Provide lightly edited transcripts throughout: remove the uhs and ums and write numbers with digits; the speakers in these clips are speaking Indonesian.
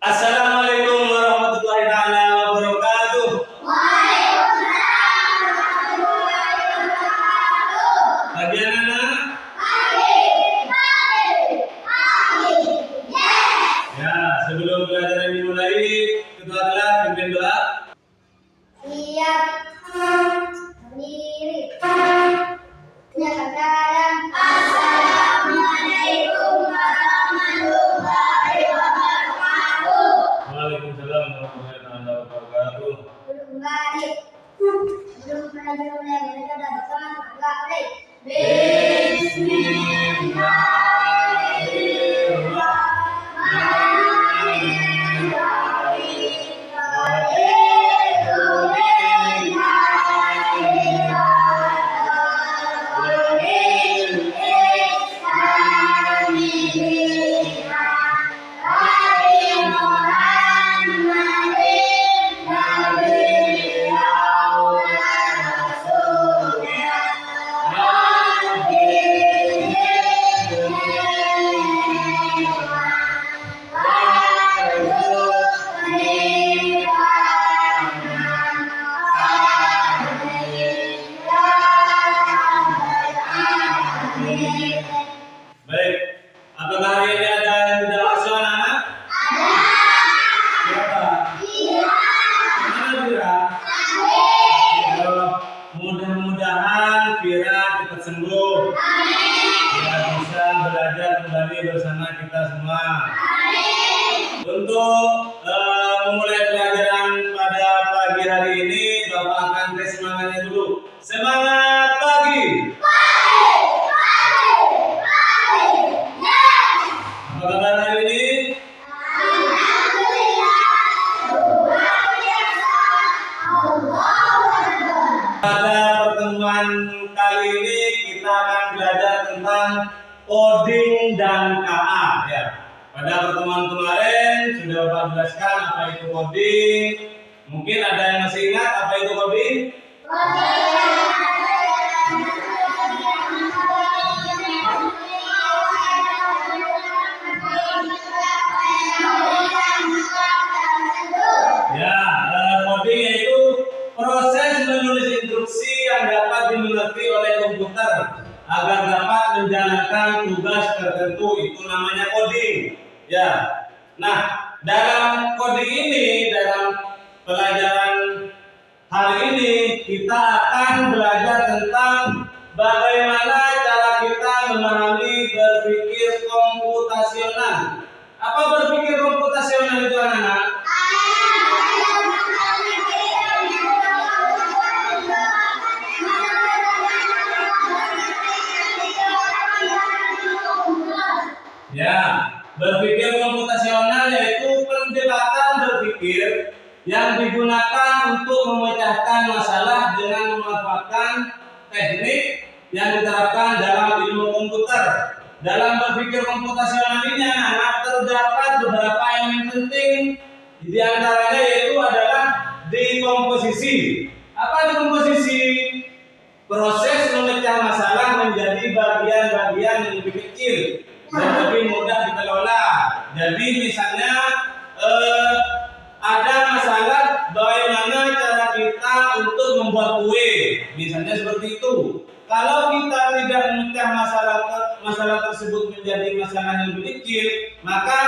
Assalamualaikum warahmatullahi taala wabarakatuh. Waalaikumsalam warahmatullahi wabarakatuh. Bagian anak? Pagi. Yes. Ya, sebelum pelajaran dimulai, ketua kelas pimpin doa. Siap. Berdiri. Nyatakan dalam. Assalamualaikum warahmatullahi wabarakatuh. Waalaikumsalam warahmatullahi taala wabarakatuh. Duduk kembali. Sebelum belajar mulai, kita sudah bersama semoga mulai. Baik, apakah hari ini ada yang tidak masuk anak-anak? Siapa? Mana Fira? Ya, mudah-mudahan Fira cepat sembuh. Biar bisa belajar kembali bersama kita semua. Untuk memulai pelajaran pada pagi hari ini, Bapak akan tes semangatnya dulu. Semangat pagi! Apa kabar hari ini? Pada pertemuan kali ini kita akan belajar tentang coding dan KA ya. Pada pertemuan kemarin sudah Bapak jelaskan apa itu coding. Mungkin ada yang masih ingat apa itu coding? Ya, coding yaitu proses menulis instruksi yang dapat dimengerti oleh komputer agar dapat menjalankan tugas tertentu, itu namanya coding. Ya. Nah, dalam coding ini, dalam pelajaran hari ini kita akan belajar tentang bagaimana cara kita memahami berpikir komputasional. Apa berpikir komputasional itu anak-anak? Ya, berpikir komputasional yaitu pendekatan berpikir yang digunakan untuk memecahkan masalah dengan memanfaatkan teknik yang diterapkan dalam ilmu komputer. Dalam berpikir komputasional ini anak terdapat beberapa elemen penting. Di antaranya yaitu adalah dekomposisi. Apa dekomposisi? Proses memecah masalah menjadi bagian-bagian yang lebih kecil dan lebih mudah dikelola. Jadi misalnya ada masalah, bagaimana cara kita untuk membuat kue, misalnya seperti itu. Kalau kita tidak memecah masalah tersebut menjadi masalah yang lebih kecil, maka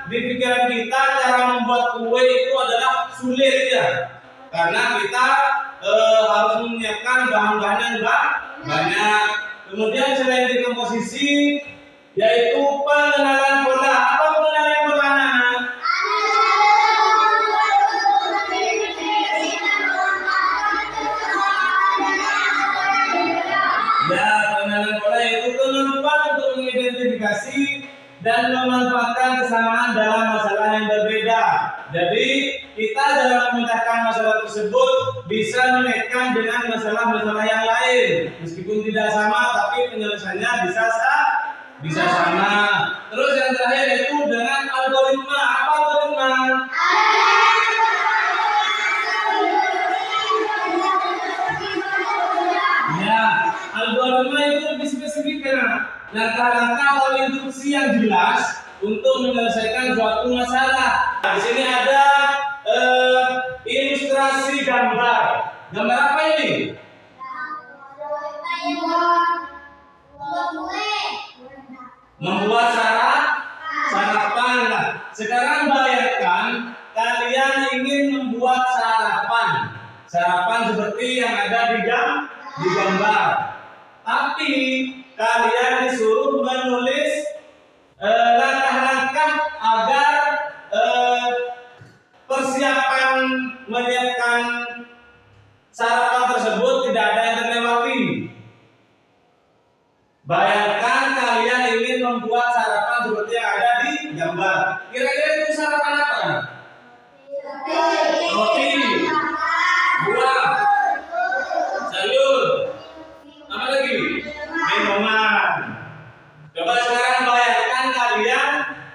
di pikiran kita cara membuat kue itu adalah sulit ya, karena kita harus menyiapkan bahan-bahan yang banyak. Kemudian selain dekomposisi, yaitu pengenalan pola. Apa pengenalan pola anak? Ya, pengenalan pola yaitu kemampuan untuk mengidentifikasi dan memanfaatkan kesamaan dalam masalah yang berbeda. Jadi kita dalam memecahkan masalah tersebut bisa mengaitkan dengan masalah-masalah yang lain, meskipun tidak sama tapi penyelesaiannya bisa sama. Terus yang terakhir yaitu dengan algoritma. Apa algoritma? Ya, algoritma itu lebih spesifik karena langkah-langkah atau instruksi yang jelas untuk menyelesaikan suatu masalah. Di sini Sekarang bayangkan kalian ingin membuat sarapan. Sarapan seperti yang ada di gambar. Tapi kalian disuruh menulis langkah-langkah agar persiapan menyiapkan sarapan tersebut tidak ada yang terlewati. Bayangkan kalian ingin membuat sarapan seperti yang ada di gambar. Kira-kira itu sarapan apa? Roti, buah, sayur, apa lagi? Minuman. Coba sekarang bayangkan kalian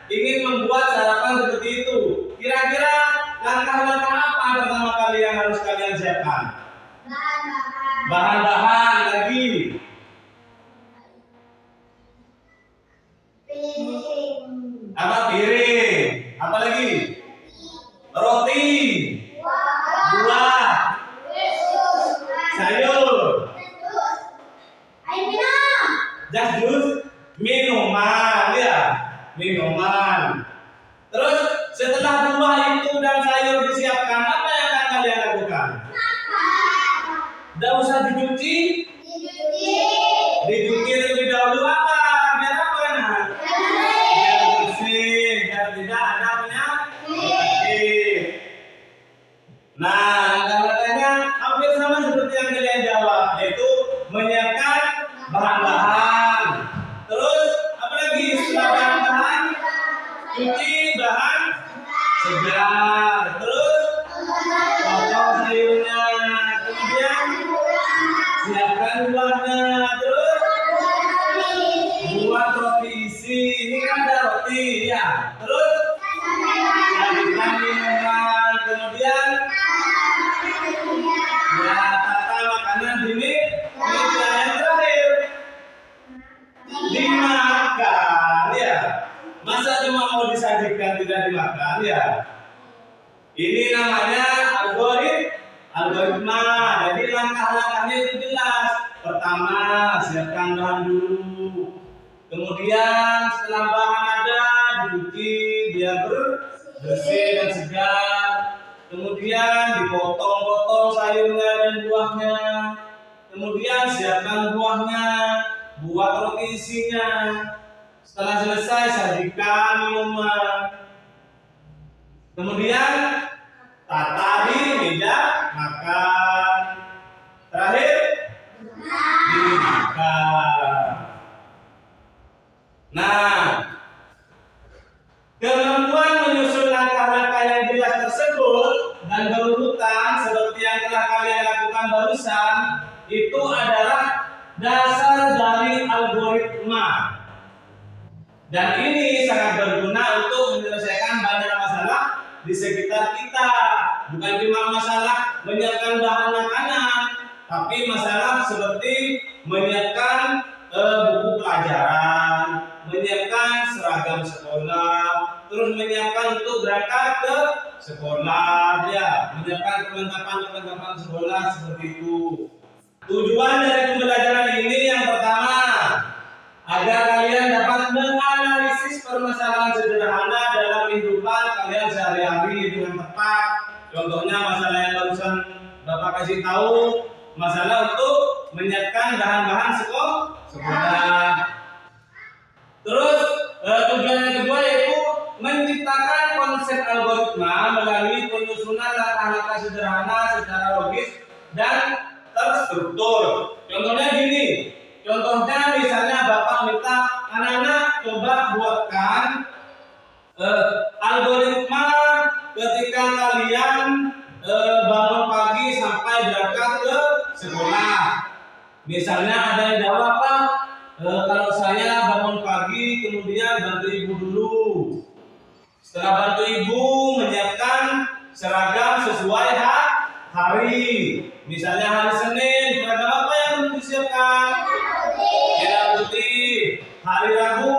ingin membuat sarapan seperti itu. Kira-kira langkah-langkah apa pertama kali yang harus kalian siapkan? Bahan-bahan lagi. Apa piring? Apa lagi? Roti, buah, sayur, jas jus, minuman ya, minuman. Terus setelah buah itu dan sayur disiapkan, apa yang akan kalian lakukan? Tidak usah dicuci, dicuci terlebih dahulu apa? Biar apa nah? Biar bersih, biar tidak ada penyakit. Nah, langkah-langkahnya hampir sama seperti yang kalian jawab, yaitu menyiapkan bahan-bahan. Terus apa lagi setelah bahan-bahan? Cuci bahan segar. Terus potong sayurnya. Kemudian siapkan buahnya. Terus buat roti isi. Ini kan ada roti ya. Terus cairkan minuman. Kemudian ya tata makanan ini meja yang terakhir dimakan ya. Masa cuma mau disajikan tidak dimakan ya? Ini namanya algoritma. Jadi langkah-langkahnya itu jelas. Pertama, siapkan bahan dulu. Kemudian setelah bahan ada, dicuci biar bersih dan segar. Kemudian dipotong-potong sayurnya dan buahnya. Kemudian siapkan buahnya, buat roti isinya. Setelah selesai, sajikan minuman. Kemudian tata di meja makan. Terakhir dimakan. Nah, kemampuan menyusun langkah-langkah yang jelas tersebut dan berurutan seperti yang telah kalian lakukan barusan itu adalah dasar dari algoritma. Dan ini sangat berguna untuk menyelesaikan banyak masalah di sekitar kita. Bukan cuma masalah menyiapkan bahan makanan, tapi masalah seperti menyiapkan buku pelajaran, menyiapkan seragam sekolah, terus menyiapkan untuk berangkat ke sekolah, ya, menyiapkan perlengkapan sekolah seperti itu. Tujuan dari pembelajaran ini yang pertama, agar kalian dapat menganalisis permasalahan sederhana dalam kehidupan kalian sehari-hari dengan tepat. Contohnya masalah yang barusan Bapak kasih tahu, masalah untuk menyiapkan bahan-bahan sekolah. Terus tujuan yang kedua yaitu menciptakan konsep algoritma melalui penyusunan langkah-langkah sederhana secara logis dan terstruktur. Contohnya gini. Contohnya misalnya Bapak minta anak-anak coba buatkan algoritma ketika kalian bangun pagi sampai berangkat ke sekolah. Misalnya ada yang jawab, Pak, kalau saya bangun pagi kemudian bantu ibu dulu. Setelah bantu ibu menyiapkan seragam sesuai hari. Misalnya hari Senin, seragam apa yang harus disiapkan? Merah putih. Hari Rabu,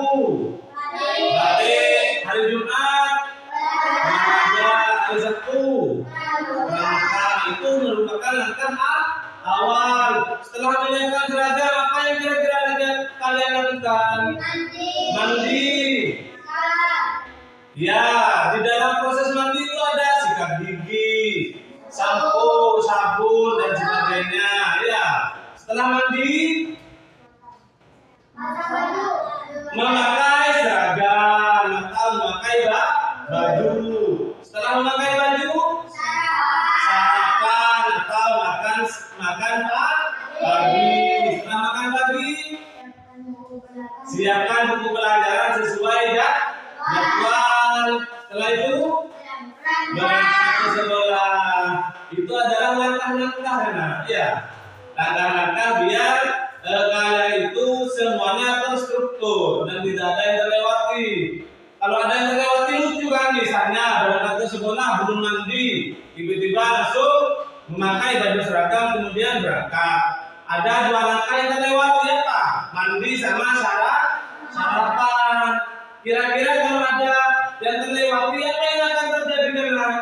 batik. Hari Jumat, remaja. Hari Sabtu, langkah. Itu merupakan langkah awal. Setelah menyiapkan seragam, apa yang kira-kira kalian lakukan? Mandi. Ya, di dalam proses mandi itu ada sikat gigi, sampo, sabun dan sebagainya. Ya, setelah mandi Pasang baju. memakai seragam atau memakai baju. Setelah memakai baju, sarapan atau makan pagi. Setelah makan pagi, siapkan buku pelajaran sesuai jadwal. Setelah itu berangkat ke sekolah. Itu adalah langkah-langkah, ya. Langkah-langkah biar kalian itu semuanya terstruktur dan tidak ada yang terlewati. Kalau ada yang terlewati lucu kan, misalnya berangkat ke sekolah belum mandi, tiba-tiba langsung memakai baju seragam kemudian berangkat. Ada dua langkah yang terlewati apa? Mandi sama sarapan. Kira-kira kalau ada yang terlewati apa yang akan terjadi dengan?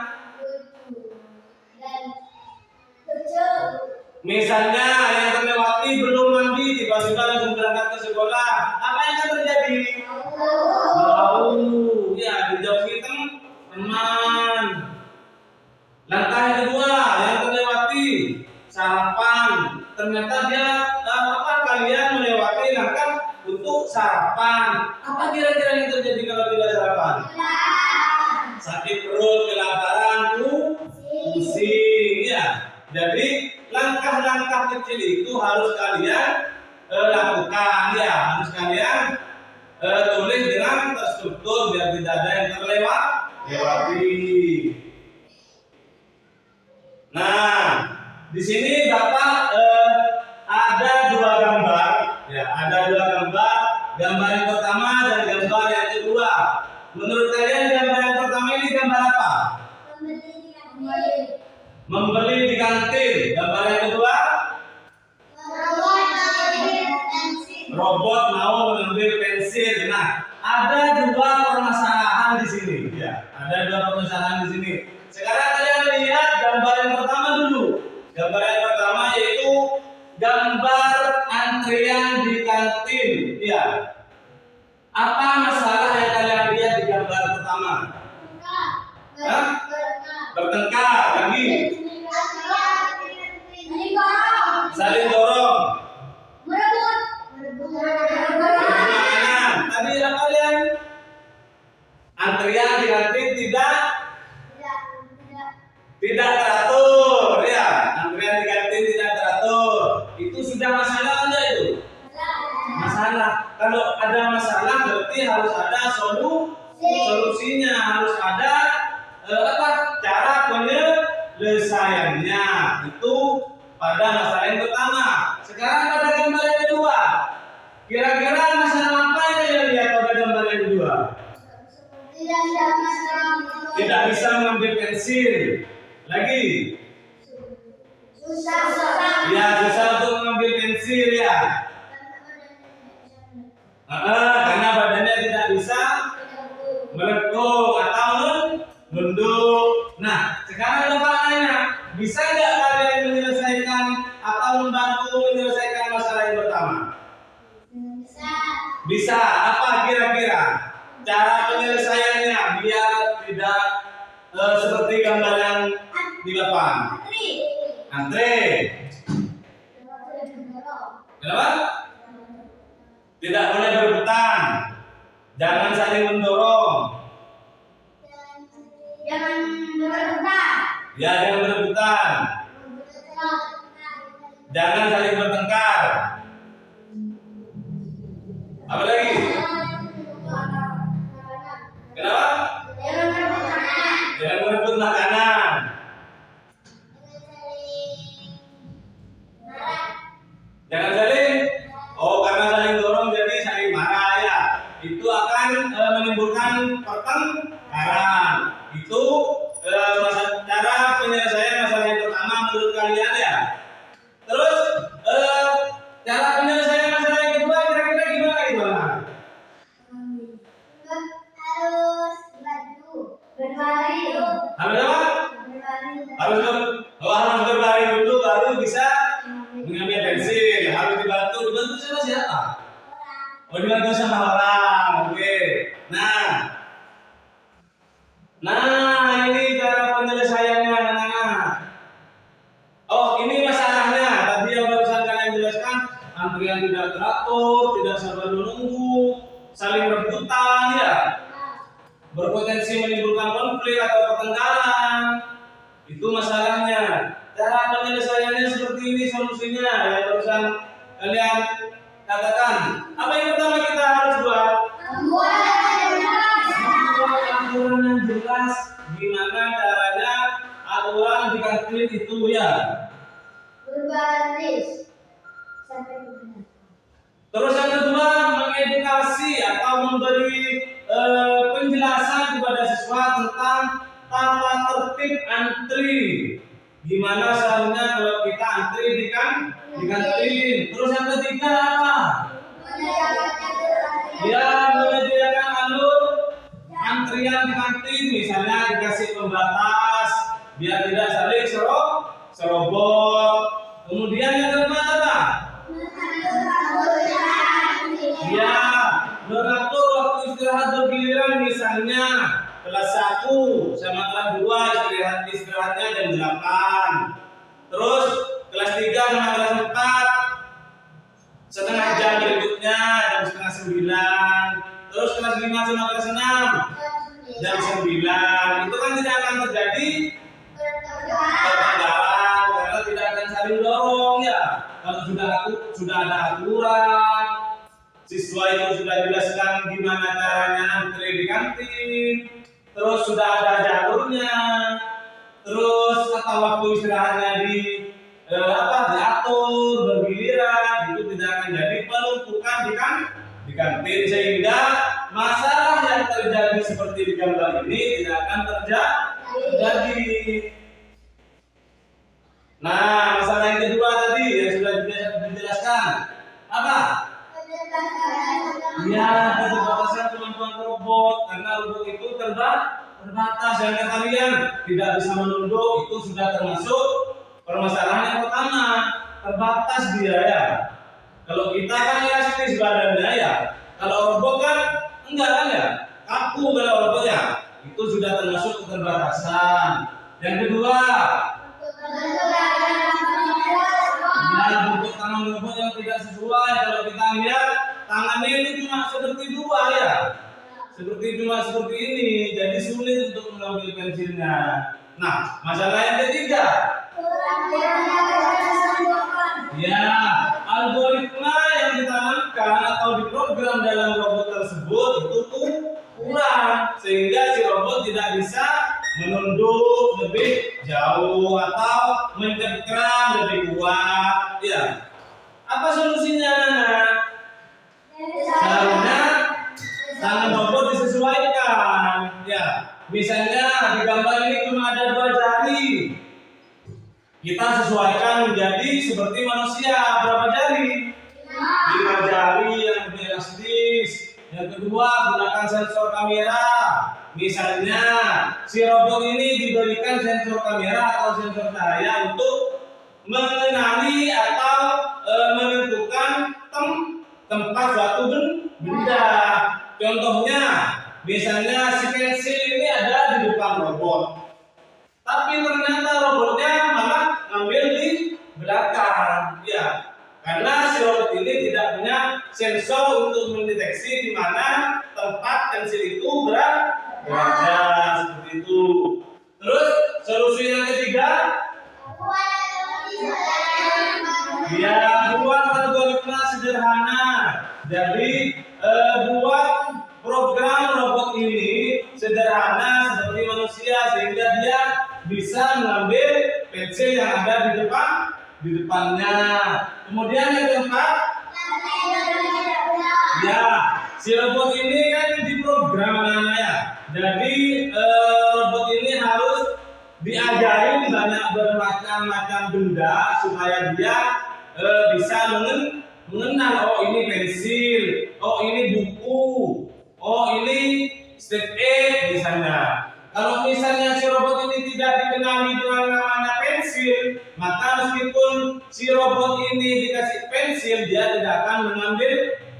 Misalnya yang terlewati belum mandi tiba-tiba langsung berangkat ke sekolah, apa yang akan terjadi? Bau, ya dijauhi teman. Langkah yang kedua yang terlewati sarapan. Ternyata kalian melewati langkah untuk sarapan. Apa kira-kira yang terjadi kalau tidak sarapan? Sakit perut, kelaparan, pusing, ya. Jadi langkah-langkah kecil itu harus kalian lakukan, ya. Harus kalian tulis dengan terstruktur biar tidak ada yang terlewati. Nah, di sini Bapak ada dua gambar, ya. Ada dua gambar. Gambar yang pertama dan gambar yang kedua. Menurut kalian gambar yang pertama ini gambar apa? Membeli di kantin. Gambar yang kedua, robot mau mengambil pensil. Nah, ada dua permasalahan di sini. Ya, ada dua permasalahan di sini. Sekarang kalian lihat gambar yang pertama dulu. Gambar yang pertama yaitu gambar antrian di kantin. Ya. Apa masalah yang kalian lihat di gambar pertama? Bertengkar lagi. Saling dorong. Berebut. Makanan. Tadi apa kalian? Antrian di kantin tidak teratur, ya. Antrian di kantin tidak teratur. Itu sudah masalah enggak itu? Masalah. Kalau ada masalah berarti harus ada solusinya, harus ada cara penyelesaiannya. Itu pada masalah yang pertama. Sekarang pada gambar yang kedua. Kira-kira masalah apa yang kalian lihat pada gambar yang kedua? Tidak bisa mengambil pensil. Lagi. Ya, susah untuk mengambil pensil, ya. Karena badannya tidak bisa melengkung atau nunduk. Nah, sekarang Bapak nanya, bisa nggak kalian menyelesaikan atau membantu menyelesaikan masalah yang pertama? Bisa. Apa kira-kira cara penyelesaiannya biar tidak seperti gambar yang di depan? Antre. Kenapa? Tidak boleh berebutan. Jangan saling mendorong. Jangan berebutan. Ya, jangan berebutan. Jangan saling bertengkar. Apa lagi? Kenapa? Jangan berebut makanan. Jangan saling. Oh, karena saling dorong jadi saling marah, ya. Itu akan menimbulkan pertengkaran. Itu cara penyelesaian masalah yang pertama menurut kalian, ya. Terus cara penyelesaian masalah yang kedua kira-kira gimana? Harus berbaring. Harus apa? Harus berbaring dulu baru bisa mengambil pensil. Harus dibantu sama siapa? Oh, dibantu sama orang. Oke. Nah, pertengkaran. Itu masalahnya. Cara penyelesaiannya seperti ini solusinya yang barusan kalian katakan. Apa yang pertama kita harus buat? Membuat aturan yang jelas gimana caranya aturan di kantin itu ya. Berbaris sampai benar. Terus yang kedua, mengedukasi atau memberi penjelasan kepada siswa tentang tata tertib antri. Gimana seharusnya kalau kita antri di kantin. Terus yang ketiga apa? Ya, menyediakan alur antrian di kantin. Misalnya dikasih pembatas biar tidak saling serobot. Kemudian yang keempat apa? Ya, mengatur waktu istirahat bergiliran, misalnya kelas 1 sama kelas 2 istirahatnya jam 8. Terus kelas 3 sama kelas 4 setengah jam berikutnya jam setengah 9. Terus kelas 5 sama kelas 6 jam 9. Itu kan tidak akan terjadi pertengkaran karena tidak akan saling dorong ya. Kalau sudah ada aturan, siswa itu sudah jelaskan gimana caranya antri di kantin, terus sudah ada jalurnya, terus atau waktu istirahatnya diatur bergiliran, itu tidak akan jadi penumpukan di kantin sehingga masalah yang terjadi seperti di gambar ini tidak akan terjadi. Nah, masalah yang kedua tadi yang sudah dijelaskan apa? Ya, keterbatasan kemampuan robot karena robot itu terbatas dan kalian tidak bisa menunduk, itu sudah termasuk permasalahan yang pertama, terbatas dia ya. Kalau kita kan elastis badannya ya, kalau robot kan enggak kan ya, kaku kalau robot ya, itu sudah termasuk keterbatasan. Yang kedua, ya, bentuk tangan robot yang tidak sesuai. Kalau kita lihat tangannya ini cuma seperti dua ya, seperti ini, jadi sulit untuk mengambil pensilnya. Nah, masalah yang ketiga, ya, algoritma yang ditanamkan atau diprogram dalam robot tersebut itu kurang, sehingga si robot tidak bisa menunduk lebih jauh atau mencengkram lebih kuat. Ya, apa solusinya, Nana? Seharusnya tangan robot disesuaikan. Ya, misalnya di gambar ini cuma ada 2 jari. Kita sesuaikan menjadi seperti manusia, berapa jari? 5 jari yang lebih elastis. Yang kedua, gunakan sensor kamera. Misalnya, si robot ini diberikan sensor kamera atau sensor cahaya untuk mengenali atau menentukan tempat suatu benda. Contohnya, misalnya si pensil ini ada di depan robot, tapi ternyata robotnya malah ngambil di belakang. Ya, karena si robot ini tidak punya sensor untuk mendeteksi di mana tempat pensil itu berada. Seperti itu. Terus solusi yang ketiga, ya, buat algoritma sederhana. Jadi buat program robot ini sederhana seperti manusia sehingga dia bisa mengambil pensil yang ada di depannya. Kemudian yang keempat, ya, si robot ini kan diprogram namanya. Jadi robot ini harus diajarin banyak bermacam-macam benda supaya dia bisa mengenal, oh ini pensil, oh ini buku, oh ini step A misalnya. Kalau misalnya si robot ini tidak dikenali dengan namanya pensil, maka meskipun si robot ini dikasih pensil, dia tidak akan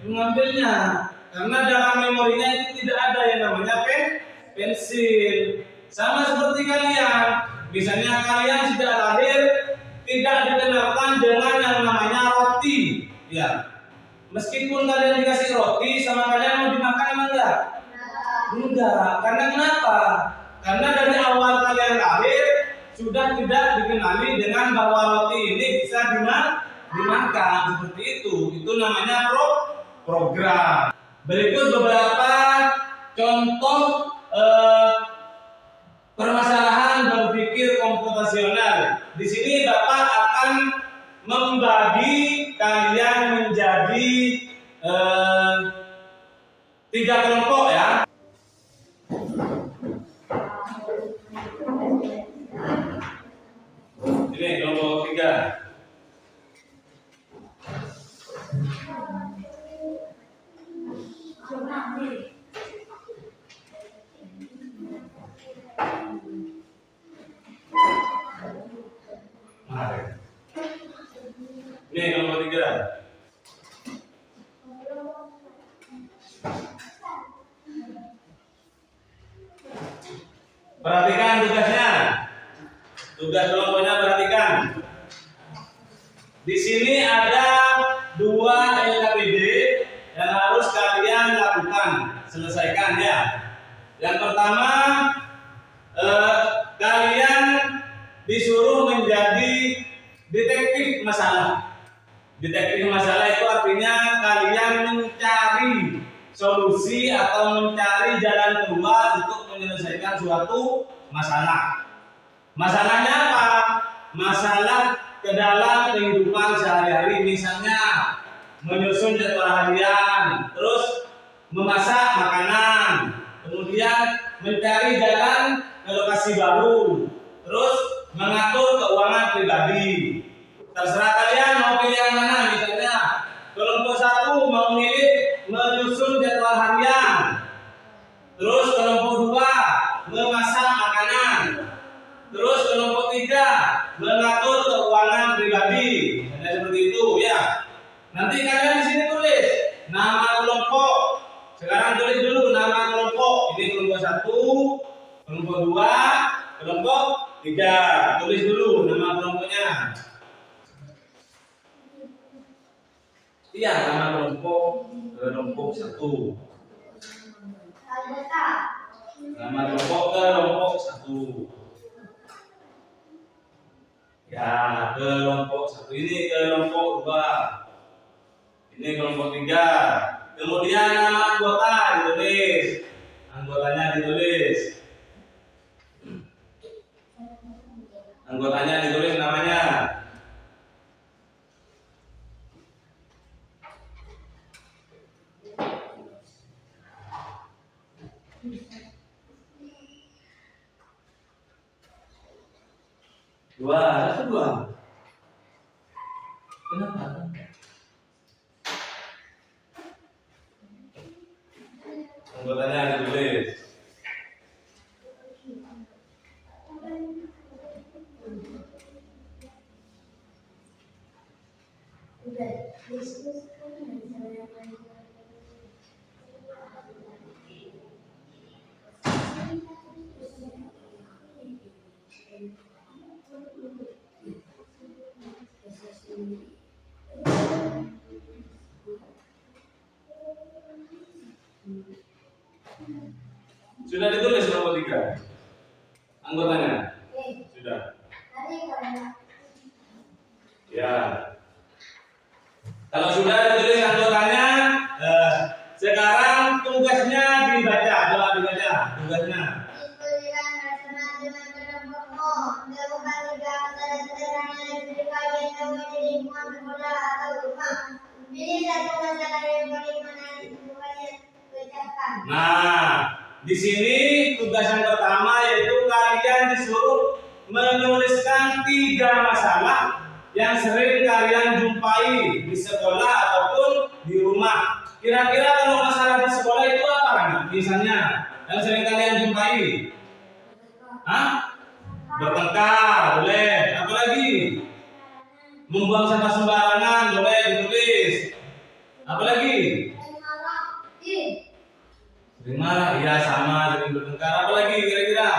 mengambilnya karena dalam memorinya itu tidak ada yang namanya pensil. Sama seperti kalian, misalnya kalian sejak lahir tidak dikenalkan dengan yang namanya roti, ya. Meskipun kalian dikasih roti sama kalian mau dimakan enggak? Enggak. Karena kenapa? Karena dari awal sudah tidak dikenali dengan bahwa roti ini bisa dimakan seperti itu. Itu namanya program. Berikut beberapa contoh permasalahan berpikir komputasional. Di sini Bapak akan membagi kalian menjadi 3 kelompok ya. Ini kelompok 3. Ini kelompok 3. Perhatikan tugasnya. Tugas kelompoknya perhatikan. Di sini ada 2 LKPD yang harus kalian lakukan, selesaikan ya. Yang pertama, kalian disuruh menjadi detektif masalah. Detektif masalah itu artinya kalian mencari solusi atau mencari jalan keluar untuk menyelesaikan suatu masalah. Masalahnya apa? Masalah ke dalam kehidupan sehari-hari, misalnya menyusun jadwal harian, terus memasak makanan, kemudian mencari jalan ke lokasi baru, terus mengatur keuangan pribadi. Terserah kalian mau pilih yang mana. Misalnya kelompok 1 mau milih menyusun jadwal harian, terus kelompok 2 memasak makanan, terus kelompok 3 mengatur keuangan pribadi. Misalnya seperti itu ya. Nanti kalian di sini tulis nama kelompok. Sekarang tulis dulu nama kelompok. Ini kelompok 1, kelompok 2, kelompok 3. Tulis dulu nama kelompoknya. Iya, nama kelompok 1. Nama kelompok kelompok 1. Ya, kelompok 1 ini kelompok 2. Ini kelompok 3. Kemudian nama anggota ditulis. Anggotanya ditulis. Anggotanya ditulis namanya. Dua. Kenapa? Anggotanya ditulis. Sudah ditulis nomor 3 anggotanya? Sudah. Ya. Kalau sudah ditulis anggotanya, sekarang tugasnya dibaca. Coba dibaca tugasnya. Nah, di sini tugas yang pertama yaitu kalian disuruh menuliskan 3 masalah yang sering kalian jumpai di sekolah ataupun di rumah. Kira-kira kalau masalah di sekolah itu apa kan? Misalnya yang sering kalian jumpai? Bertengkar, boleh. Apa lagi? Membuang sampah sembarangan, boleh ditulis. Apa lagi? Sering marah, iya sama, sering bertengkar. Apa lagi kira-kira?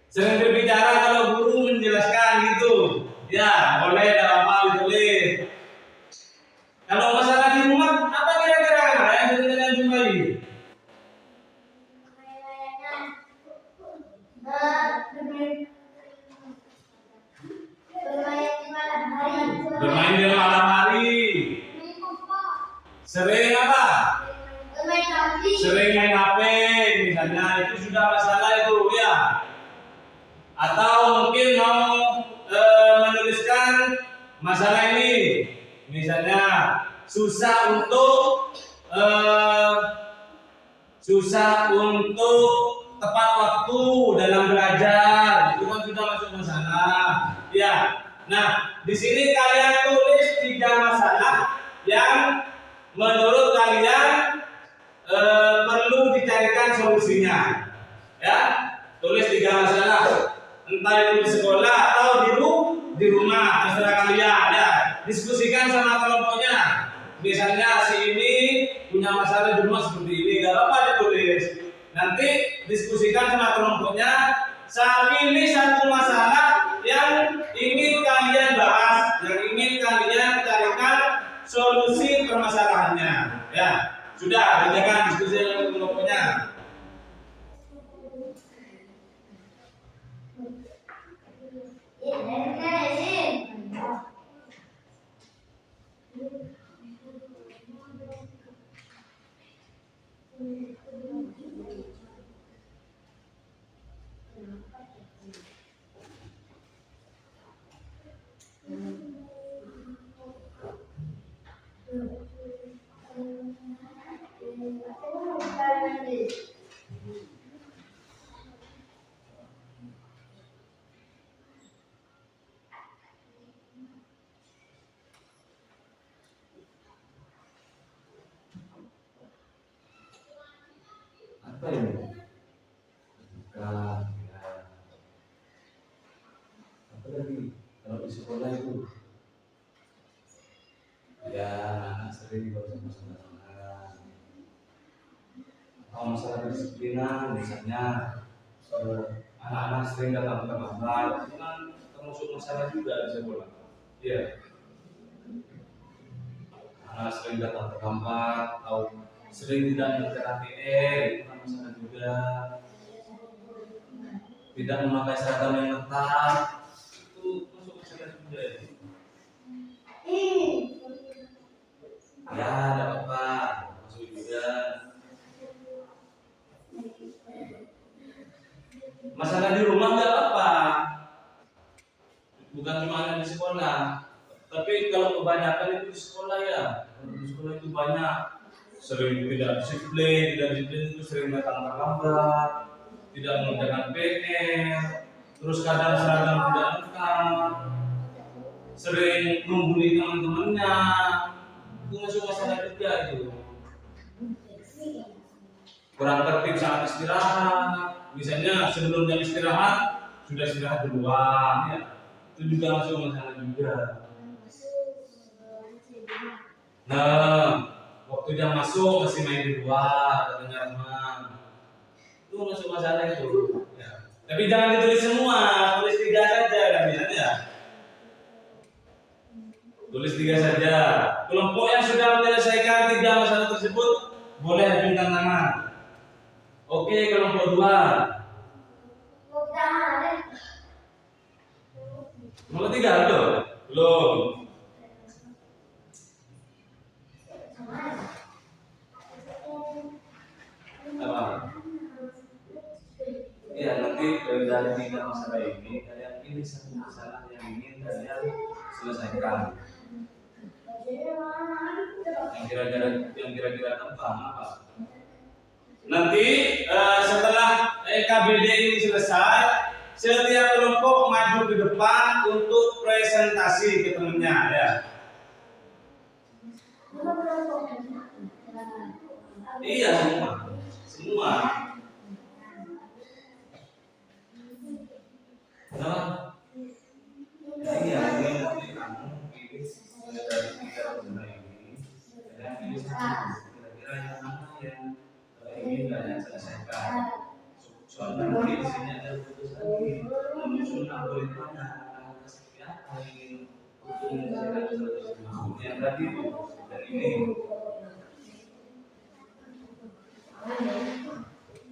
Sering berbicara kalau guru menjelaskan gitu. Ya, boleh dalam hal ditulis. Kalau masalah di rumah, apa kira-kira yang sering kalian jumpai? sering main HP misalnya, itu sudah masalah itu ya. Atau mungkin mau menuliskan masalah ini, misalnya susah untuk tepat waktu dalam belajar, itu kan sudah masuk masalah ya. Nah, di sini kalian tulis 3 masalah yang menurut kalian perlu dicarikan solusinya ya. Tulis 3 masalah, entah itu di sekolah atau di rumah, terserah kalian ya. Diskusikan sama kelompoknya. Misalnya si ini punya masalah di rumah seperti ini, gak apa-apa ditulis. Nanti diskusikan sama kelompoknya. Pilih satu masalah yang ingin kalian bahas, yang ingin kalian carikan solusi permasalahannya. Ya, sudah, kerjakan diskusi dengan kelompoknya. Apa ini? Bukan, ya. Apa lagi? Kalau di sekolah itu, ya anak sering baca masalah-masalah. Kalau masalah kedisiplinan, misalnya anak-anak sering datang terlambat, itu kan termasuk masalah juga di sekolah. Iya. Anak sering datang terlambat atau sering tidak mengerjakan PR, itu kan masalah juga. Tidak memakai seragam yang ketat, itu masuk masalah juga. Ya, tidak apa-apa, masuk juga. Masalah di rumah nggak apa-apa, bukan cuma hanya di sekolah. Tapi kalau kebanyakan itu di sekolah ya, di sekolah itu banyak sering tidak disiplin itu sering datang terlambat, tidak mengerjakan PR, terus kadang seragam tidak lengkap, sering membuli teman-temannya, itu masuk masalah juga itu. Kurang tertib saat istirahat, misalnya sebelum jam istirahat sudah istirahat duluan ya, itu juga masuk masalah juga. Nah, waktu jam masuk masih main di luar, katanya teman, itu masuk masalah itu ya. Tapi jangan ditulis semua, tulis 3 saja kan ya. Tulis 3 saja. Kelompok yang sudah menyelesaikan 3 masalah tersebut boleh ajukan tangan. Oke, kelompok 2. Nomor 3 belum? Belum. Apa? Ya, nanti dari 3 masalah ini kalian pilih satu masalah yang ingin kalian selesaikan. Yang kira-kira tentang apa? Nanti setelah KBD ini selesai, setiap kelompok maju ke depan untuk presentasi ke temannya ya. Iya, semua. Nah, iya, ini nanti kamu pilih dari 3 masalah ini, kalian pilih satu kira-kira yang mana yang ingin kalian selesaikan. Soalnya nanti di sini ada keputusan menyusun algoritmanya seperti apa ingin untuk menyelesaikan masalah tersebut. Yang tadi dan ini.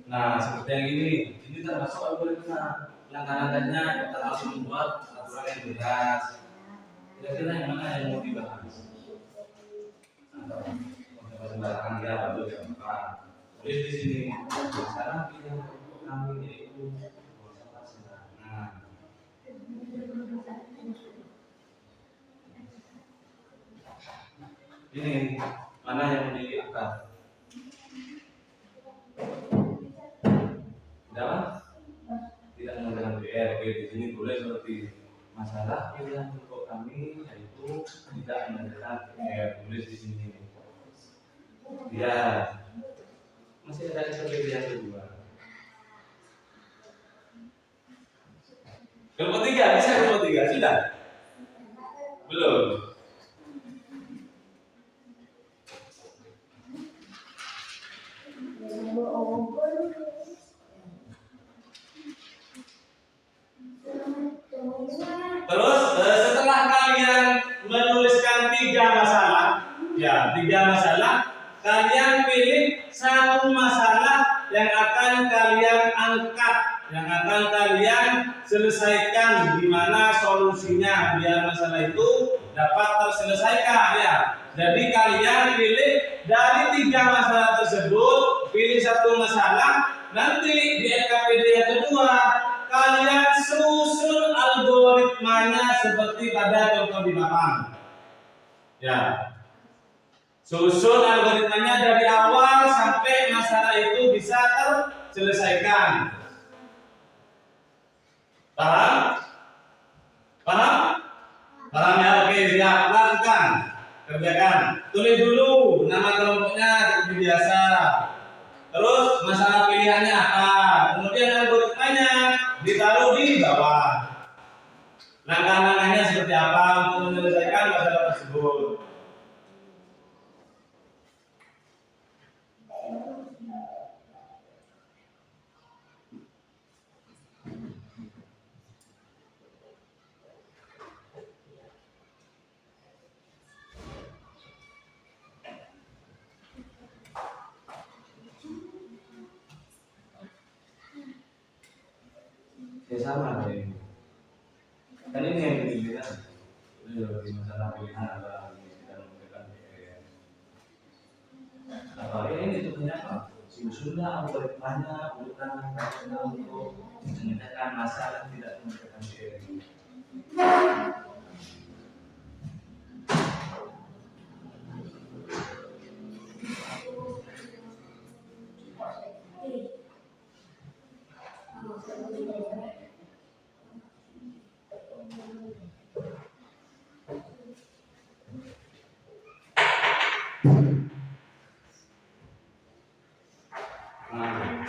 Nah, seperti yang ini termasuk algoritma. Langkah-langkahnya kita harus membuat aturan yang jelas. Kira-kira yang mana yang mau dibahas? Atau sembarangan dia baru yang apa? tulis di sini masalah yang kami yaitu nah ini mana yang memiliki akar? Tidak menggunakan PR. Oke, di sini boleh seperti masalah pilihan untuk kami yaitu tidak menggunakan PR. Tulis di sini. Ya, masih ada seperti yang kedua. Kelompok tiga, bisa kelompok tiga sudah? Belum. Terus setelah kalian menuliskan tiga masalah, kalian pilih satu masalah yang akan kalian angkat, yang akan kalian selesaikan, di mana solusinya biar masalah itu dapat terselesaikan ya. Jadi kalian pilih dari tiga masalah tersebut, pilih satu masalah. Nanti di LKPD yang kedua kalian susun algoritmanya seperti pada contoh di belakang. Ya. Susun algoritmanya dari awal sampai masalah itu bisa terselesaikan. Paham? Paham? Paham ya? Oke, siap. Lakukan. Kerjakan. Tulis dulu nama kelompoknya seperti biasa. Terus masalah pilihannya apa? Kemudian algoritmanya ditaruh di bawah. Langkah-langkahnya seperti apa untuk menyelesaikan masalah tersebut. Ya sama deh. Kan ini yang dipilih kan. Ini masalah pilihan apa tidak menggunakan PR. Apa ini tujuannya apa? Susunlah algoritmanya, urutan langkahnya untuk menyelesaikan masalah tidak menggunakan PR.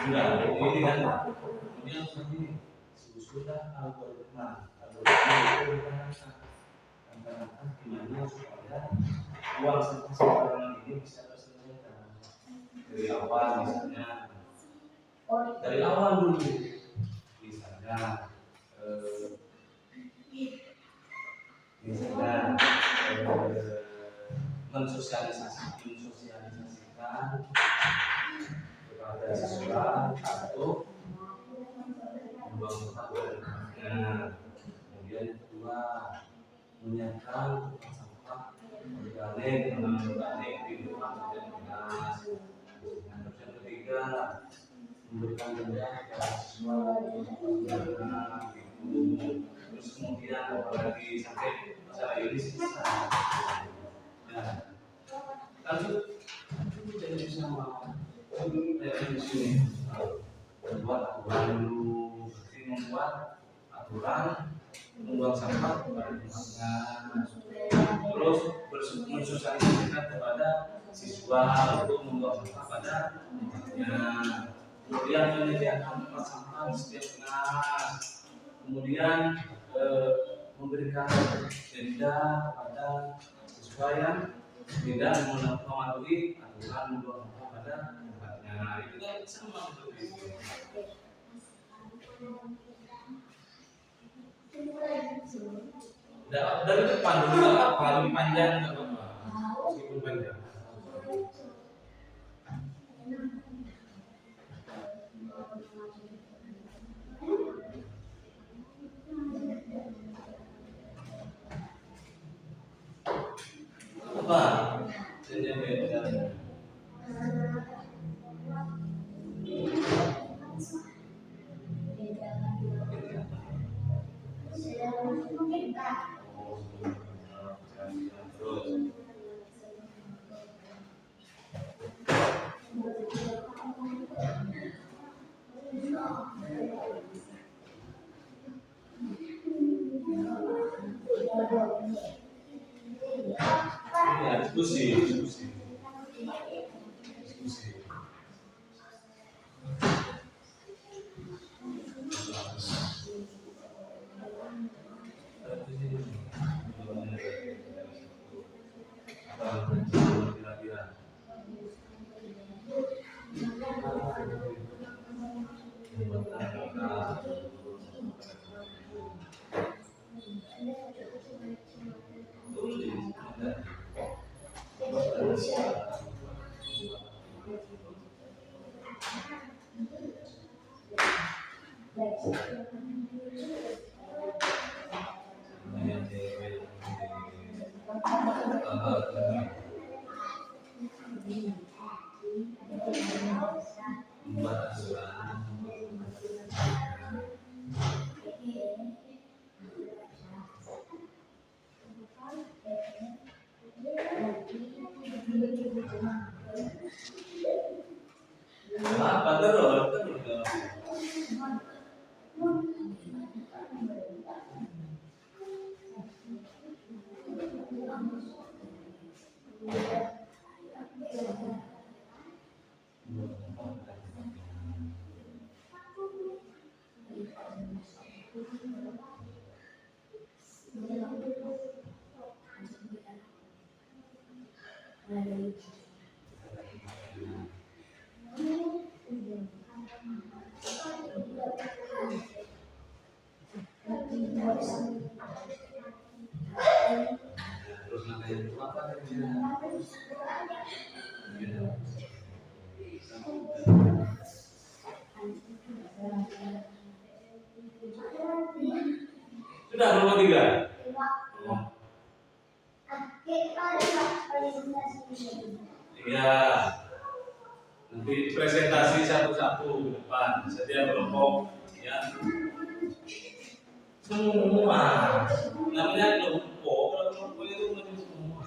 Sudah, ini kan kemudian seperti ini sudah algoritma itu antara gimana supaya uang sekarang ini bisa terselesaikan dari awal misalnya dari awal dulu misalnya mensosialisasikan kepada siswa satu membuang sampah, kemudian kedua menyiapkan sampah organik di rumah dan dinas, yang ketiga memberikan denda kepada siswa terus kemudian apalagi sampai masalah ini selesai. Nah, lanjut jadi bersama dari sini membuat aturan dulu, membuat aturan membuang sampah pada tempatnya, terus mensosialisasikan kepada siswa untuk membuang sampah pada tempatnya, kemudian menyediakan tempat sampah di setiap kelas, kemudian memberikan denda kepada siswa yang tidak mematuhi aturan membuang sampah pada tempatnya. Itu kan sama seperti itu. Dari depan dulu nggak apa-apa, lebih panjang nggak apa-apa, meskipun panjang. Apa? Jadi Ya, diskusi. Kira-kira. Apa terus? Terus nanti itu apa? Sudah nomor 3. Iya. Nanti presentasi satu-satu ke depan. Setiap kelompok ya. Semua. Namanya kelompok. Kalau kelompok itu macam semua.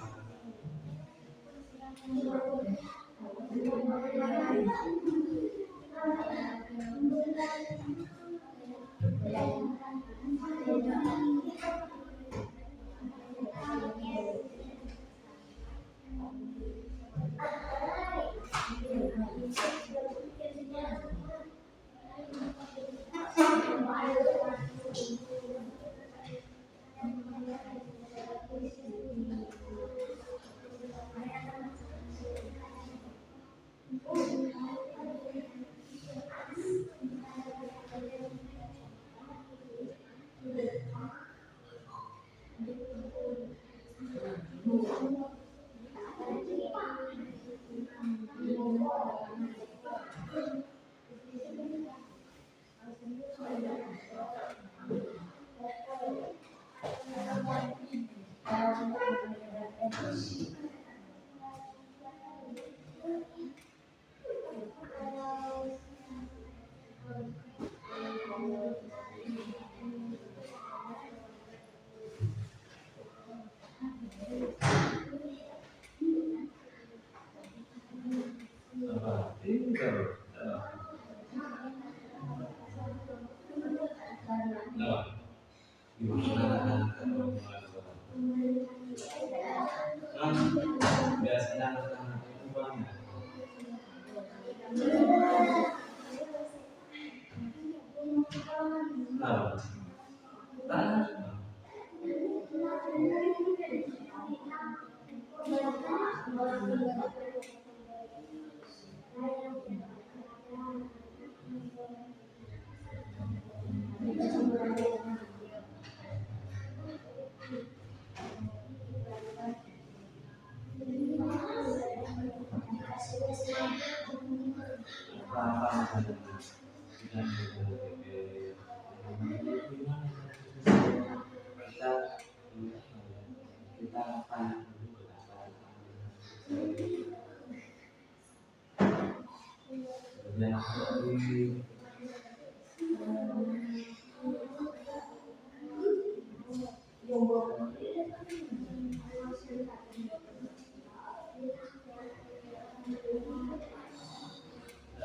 Biasanya anak-anak itu banyak.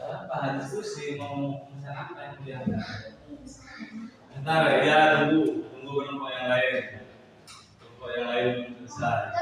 Apa? malah diskusi mau pesan apa yang dia. Ntar ya tunggu kelompok yang lain. Kelompok yang lain belum selesai.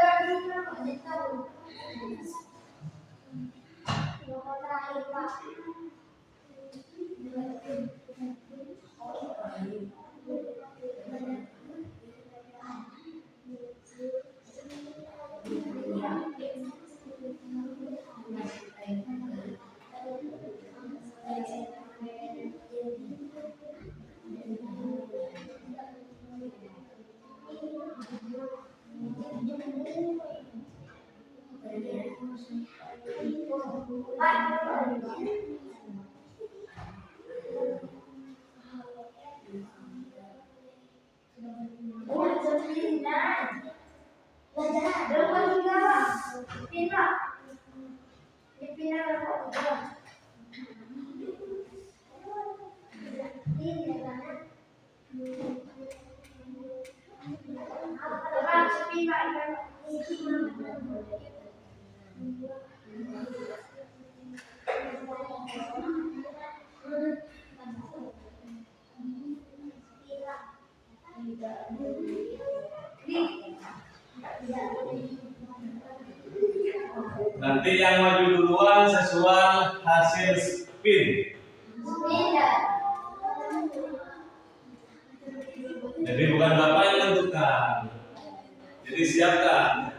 Nanti yang maju duluan sesuai hasil spin. Jadi bukan Bapak yang menentukan. Jadi siapkan.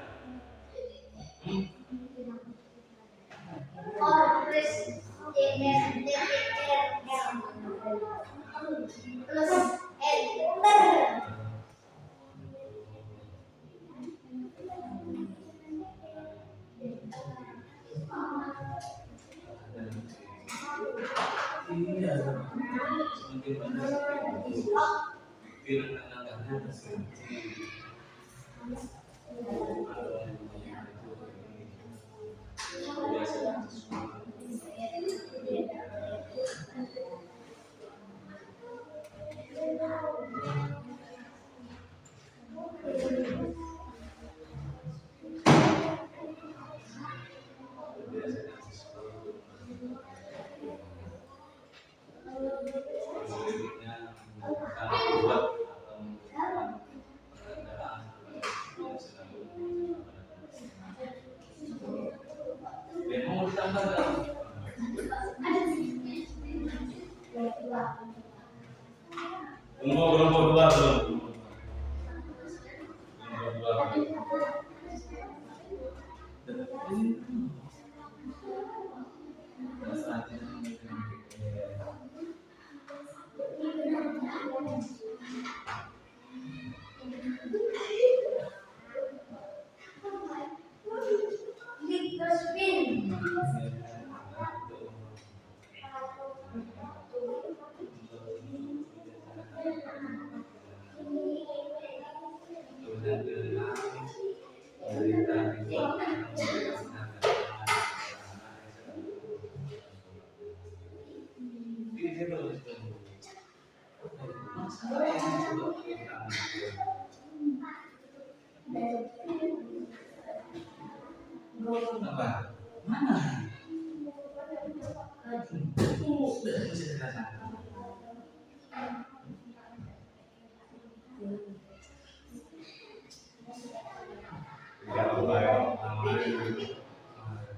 Kelompok dua belum.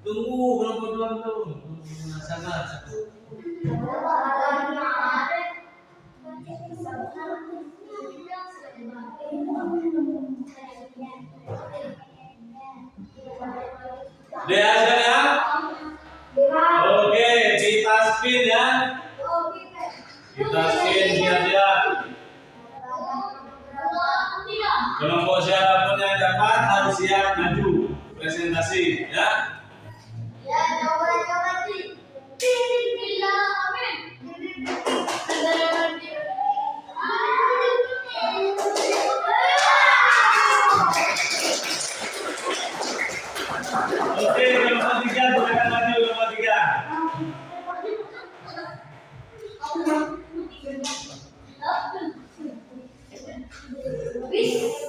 Tunggu kelompok dua belum. Sabar satu. Dia ya. Oke, kita spin ya. Kita spin siap-siap. Kelompok siapapun yang dapat harus siap maju presentasi ya. Ya, coba sih. Bismillah, amin. Oke, kelompok tiga silakan maju kelompok tiga.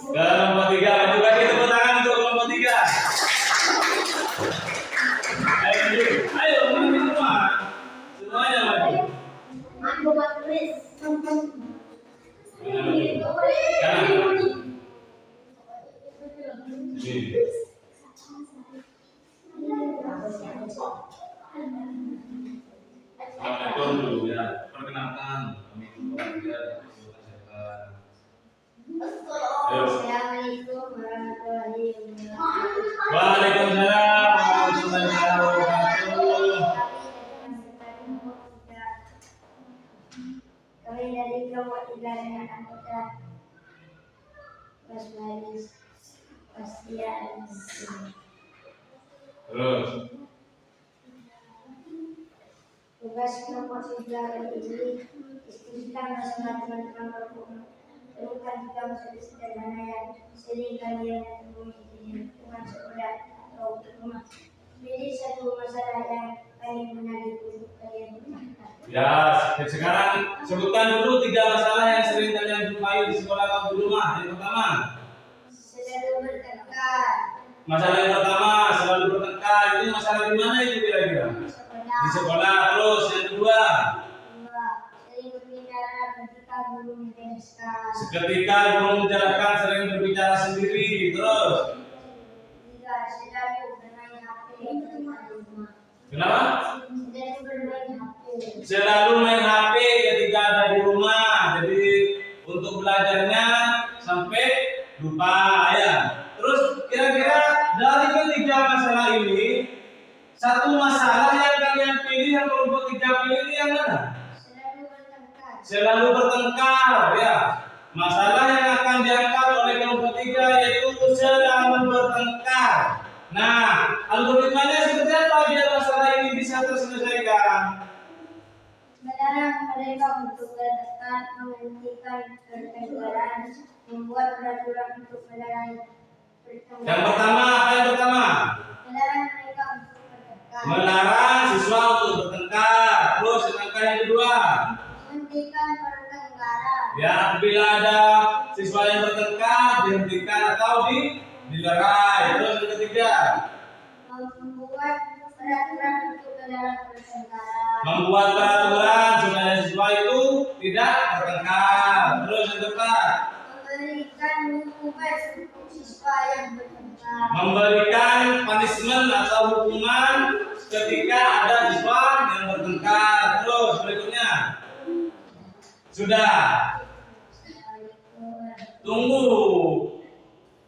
Kelompok tiga maju kasih tepuk tangan untuk kelompok tiga. Ayo, ayo, semua. Aku buat tulis. Assalamualaikum dulu ya. Perkenalkan kami keluarga kesehatan. Assalamualaikum warahmatullahi wabarakatuh. Waalaikumsalam warahmatullahi wabarakatuh. Kami dari kelompok 3 dengan anggota Basmalis Pastian. Terus, Tugas kelompok 3 kali ini diskusikan masalah teman-teman berhubungan. Temukan 3 masalah sederhana yang sering kalian temui di lingkungan sekolah atau rumah. Pilih 1 masalah yang paling menarik untuk kalian pecahkan. ya sekarang sebutkan dulu 3 masalah yang sering kalian jumpai di sekolah atau di rumah. Yang pertama, Selalu bertengkar. masalah yang pertama selalu bertengkar. Itu masalah di mana itu kira-kira? Di sekolah. Terus yang kedua, Dua, sering berbicara ketika guru menjelaskan. seketika guru menjelaskan sering berbicara sendiri. Terus, Tiga, selalu bermain HP ketika di rumah. kenapa? Selalu bermain HP. Selalu main HP ketika ada di rumah. Jadi untuk belajarnya sampai lupa ya. Terus kira-kira dari ketiga masalah ini, satu masalah yang kalian pilih yang kelompok 3 pilih ini yang mana? Selalu bertengkar. Selalu bertengkar ya. Masalah yang akan diangkat oleh kelompok 3 yaitu selalu bertengkar. Nah, algoritmanya seperti apa biar masalah ini bisa terselesaikan? Melarang mereka untuk bertengkar, menghentikan pertengkaran, membuat peraturan untuk melarang bertengkar. Yang pertama, apa yang pertama? Melarang mereka untuk bertengkar. Melarang siswa untuk bertengkar. Terus langkah yang kedua, Menghentikan pertengkaran. ya apabila ada siswa yang bertengkar dihentikan atau dilerai. Terus yang ketiga, Membuat peraturan untuk melarang pertengkaran. membuat peraturan supaya siswa itu tidak bertengkar. Terus yang keempat, Memberikan hukuman untuk siswa yang bertengkar. memberikan punishment atau hukuman ketika ada siswa yang bertengkar. Terus berikutnya, sudah. Tunggu.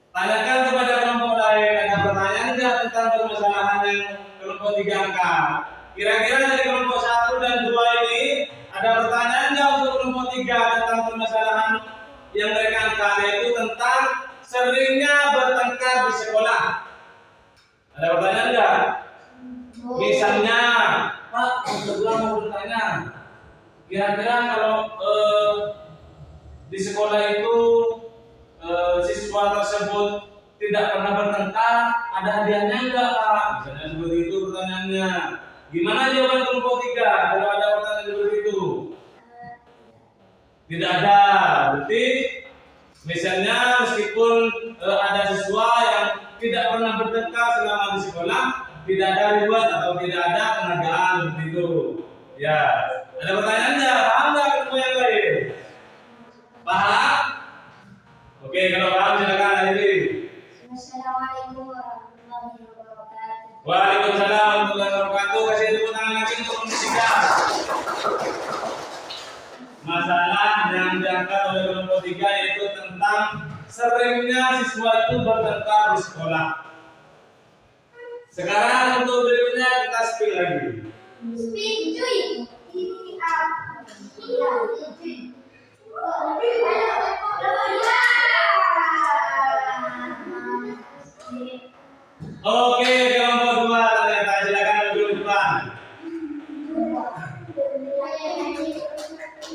Tanyakan kepada kelompok lain, ada pertanyaan enggak tentang permasalahan yang kelompok 3 angkat? Kira-kira dari kelompok 1 dan 2 ini ada pertanyaan enggak untuk kelompok 3 tentang permasalahan yang mereka angkat, yaitu tentang seringnya bertengkar di sekolah? Ada pertanyaan enggak? Misalnya, Pak, kedua mau bertanya, kira-kira kalau di sekolah itu siswa tersebut tidak pernah bertengkar, ada hadiahnya enggak, Pak? Misalnya seperti itu pertanyaannya. Gimana jawaban kelompok 3 kalau ada pertanyaan seperti itu? Tidak ada. Berarti misalnya meskipun ada siswa yang tidak pernah bertengkar selama di sekolah, tidak ada reward atau tidak ada penghargaan seperti itu. Ya. Ada pertanyaan enggak? Paham enggak kelompok yang lain? Paham? Oke, kalau paham silakan akhiri. Assalamualaikum warahmatullahi wabarakatuh. Waalaikumsalam warahmatullahi wabarakatuh. Kasih tepuk tangan lagi untuk kelompok 3. Masalah yang diangkat oleh kelompok 3 yaitu tentang seringnya siswa itu bertengkar di sekolah. Sekarang untuk berikutnya kita spill lagi. Speak cuy. Ini apa? Iya. Oke, kelompok 2 ternyata silakan lebih depan.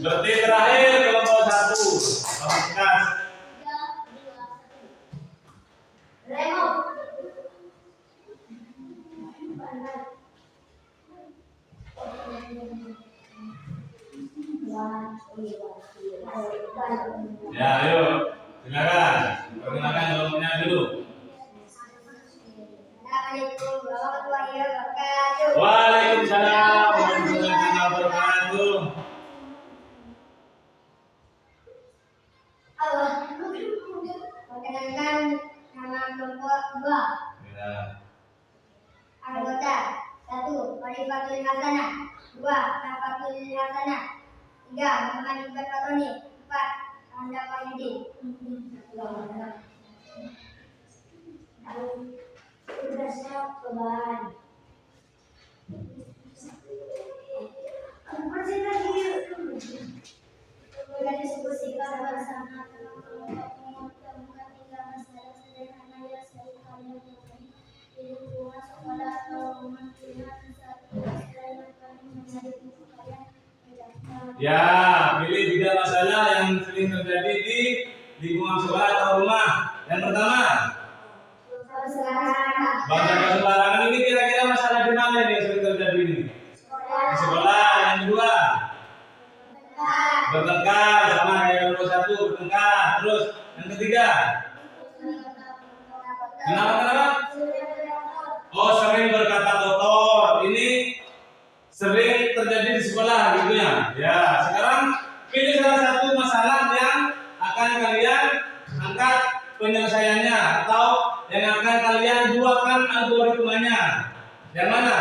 Berarti terakhir kelompok 1. Pamungkas. Ya, ayo. Silakan. Perkenalkan kelompoknya dulu. Assalamualaikum warahmatullahi wabarakatuh. Waalaikumsalam warahmatullahi wabarakatuh. Panggilkan nama kelompok 2. Ya. Anggota 1. Marifatul Hasanah. 2. Nafatul Hasanah. 3. Muhammad Iqbal Fatoni. 4. Anda Faridi. Tugasnya perubahan. Kemudian diskusikan bersama teman-teman temukan 3 masalah sederhana yang sering kalian temui di lingkungan sekolah atau rumah pilihan 1 masalah yang paling menjadi buku kalian bacaan. Ya, pilih 3 masalah yang sering terjadi di lingkungan sekolah atau rumah. Yang pertama, bangsa sembarangan. Ini kira-kira masalah di mana nih yang sering terjadi ini? Di sekolah. Yang kedua, bertengkar, sama kayak nomor 1, bertengkar. Terus yang ketiga, kenapa? Oh, sering berkata kotor. Ini sering terjadi di sekolah gitu ya. Ya, sekarang pilih salah satu masalah yang akan kalian angkat penyelesaiannya atau yang akan kalian buatkan algoritmanya. Yang mana?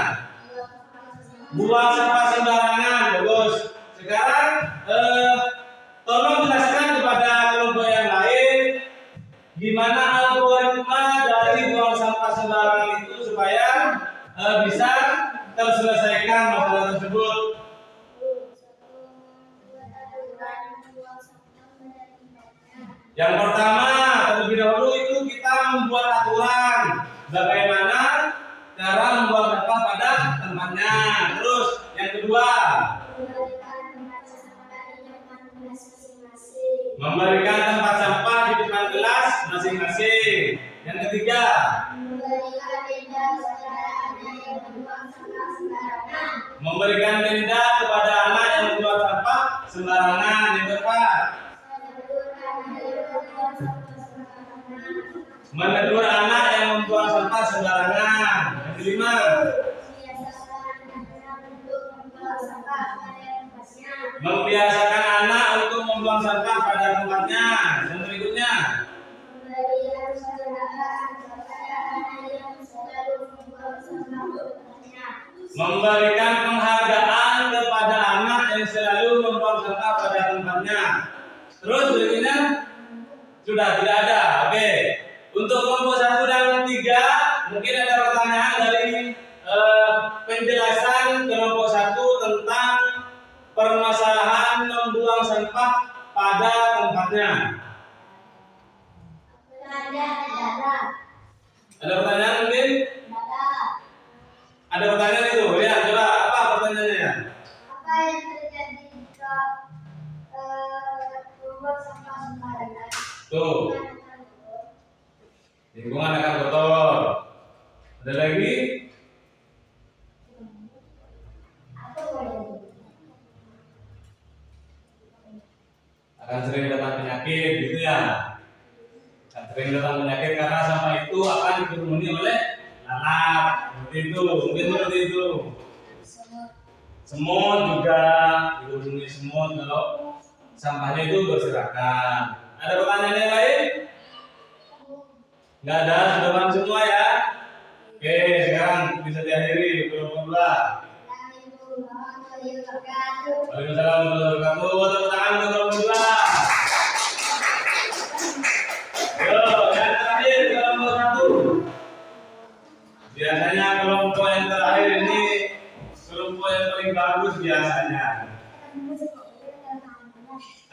Buang sampah sembarangan. Bagus. Sekarang tolong jelaskan kepada kelompok yang lain gimana algoritma dari buang sampah sembarangan itu supaya bisa terselesaikan masalah tersebut. Yang pertama, terlebih dahulu itu kita membuat aturan bagaimana cara membuang sampah pada tempatnya. Terus yang kedua, memberikan tempat sampah di depan kelas masing-masing. Yang ketiga, memberikan denda kepada anak yang membuang sampah sembarangan. Yang keempat, menegur anak yang membuang sampah sembarangan. Yang kelima, membiasakan anak untuk membuang sampah pada tempatnya. Yang berikutnya, memberikan penghargaan kepada anak yang selalu membuang sampah pada tempatnya. Terus berikutnya sudah tidak ada. Oke. Untuk kelompok 1 dan 3 mungkin ada pertanyaan dari penjelasan kelompok 1 tentang permasalahan membuang sampah pada tempatnya. Ada pertanyaan mungkin? Ada pertanyaan itu? Ya, coba apa pertanyaannya? Apa yang terjadi jika membuang sampah sembarangan? Tuh. Lingkungan akan kotor. Ada lagi? Akan sering datang penyakit, gitu ya. Akan sering datang penyakit karena sampah itu akan dikerumuni oleh lalat. Seperti itu, mungkin seperti itu. Semut juga dikerumuni semut kalau sampahnya itu berserakan. Ada pertanyaan yang lain? Nggak ada, sudah paham semua ya. Oke, sekarang bisa diakhiri kelompok 2. Waalaikumsalam warahmatullahi wabarakatuh. Tepuk tangan untuk kelompok 2. Yo, yang terakhir kelompok 1. Biasanya kelompok yang terakhir ini kelompok yang paling bagus biasanya.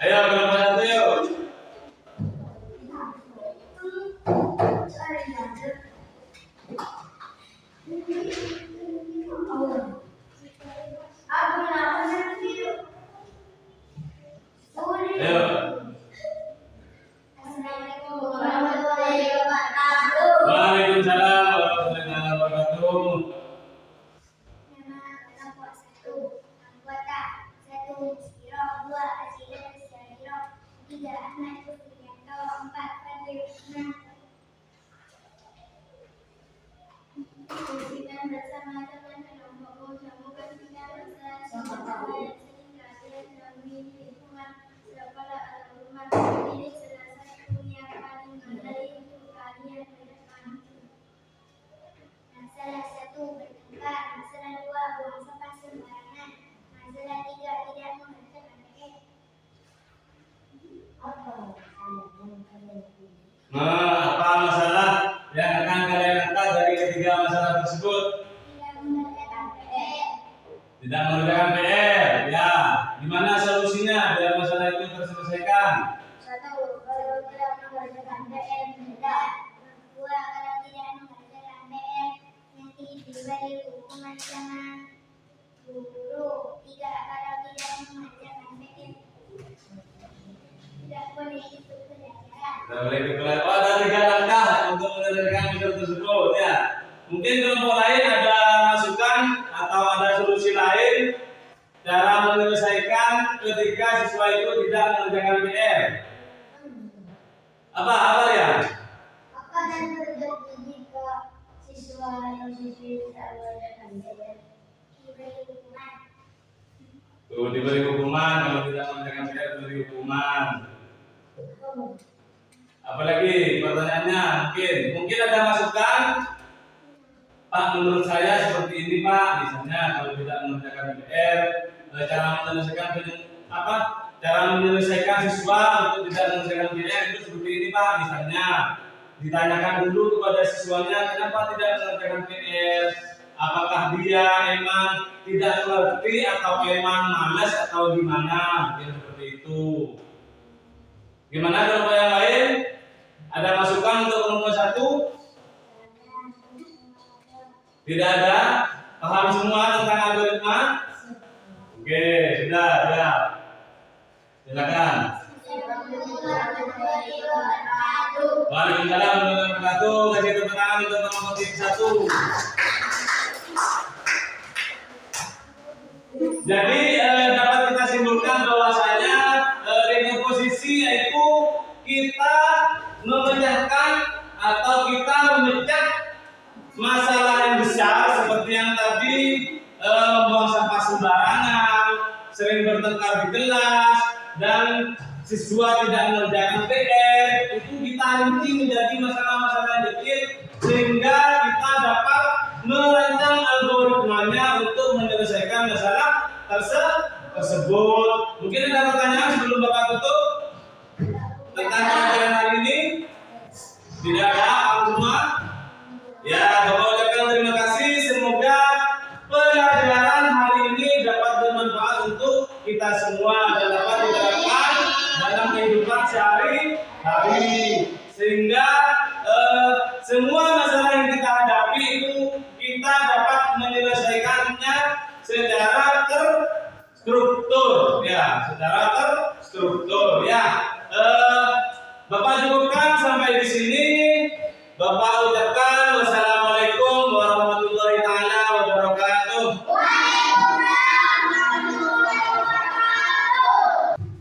Ayo kelompok 1 yuk. Waalaikumsalam warahmatullahi wabarakatuh. Bersama Apa masalah yang kalian punya? Nah, apa masalah yang akan kalian angkat dari ketiga masalah tersebut? Tidak mengerjakan PR. Tidak mengerjakan PR. Ya, gimana solusinya biar masalah itu terselesaikan? Satu, kalau tidak mengerjakan PR tidak. Dua, kalau tidak mengerjakan PR nanti diberi hukuman sama guru. Tiga, kalau tidak mengerjakan PR tidak boleh ikut pelajaran. Tidak boleh dipelajari. Oh, ada 3 langkah untuk menyelesaikan masalah tersebut. Ya, mungkin kelompok lain ada masukan atau ada solusi lain cara menyelesaikan ketika siswa itu tidak mengerjakan PR. Apa ya? Apa yang terjadi jika siswa yang siswi tidak mengerjakan PR? Diberi hukuman. Tuh, diberi hukuman kalau tidak mengerjakan PR diberi hukuman. Apalagi pertanyaannya mungkin ada masukan Pak, menurut saya seperti ini Pak, misalnya kalau tidak mengerjakan PR, cara menyelesaikan siswa untuk tidak mengerjakan PR itu seperti ini Pak, misalnya ditanyakan dulu kepada siswanya kenapa tidak mengerjakan PR, apakah dia emang tidak mengerti atau emang malas atau gimana, mungkin seperti itu. Gimana kelompok yang lain? Ada masukan untuk kelompok 1? Tidak ada? Paham semua tentang algoritma? Oke, sudah, ya. Silakan. Waalaikumsalam warahmatullahi wabarakatuh. Kasih tepuk tangan untuk kelompok 1. Jadi dapat kita simpulkan bahwasanya dekomposisi yaitu kita memecahkan atau kita memecah masalah yang besar seperti yang tadi membuang sampah sembarangan, sering bertengkar di kelas, dan siswa tidak mengerjakan PR, itu kita rinci menjadi masalah-masalah yang kecil sehingga kita dapat merancang algoritmanya untuk menyelesaikan masalah tersebut. Mungkin ada pertanyaan sebelum Bapak tutup tentang pelajaran hari ini? Tidak ada, Pak semua? Ya, Bapak ucapkan terima kasih. Semoga pelajaran hari ini dapat bermanfaat untuk kita semua dan dapat diterapkan dalam kehidupan sehari-hari, sehingga semua masalah yang kita hadapi itu kita dapat menyelesaikannya secara terstruktur, ya, secara terstruktur, ya. Bapak cukupkan sampai di sini. Bapak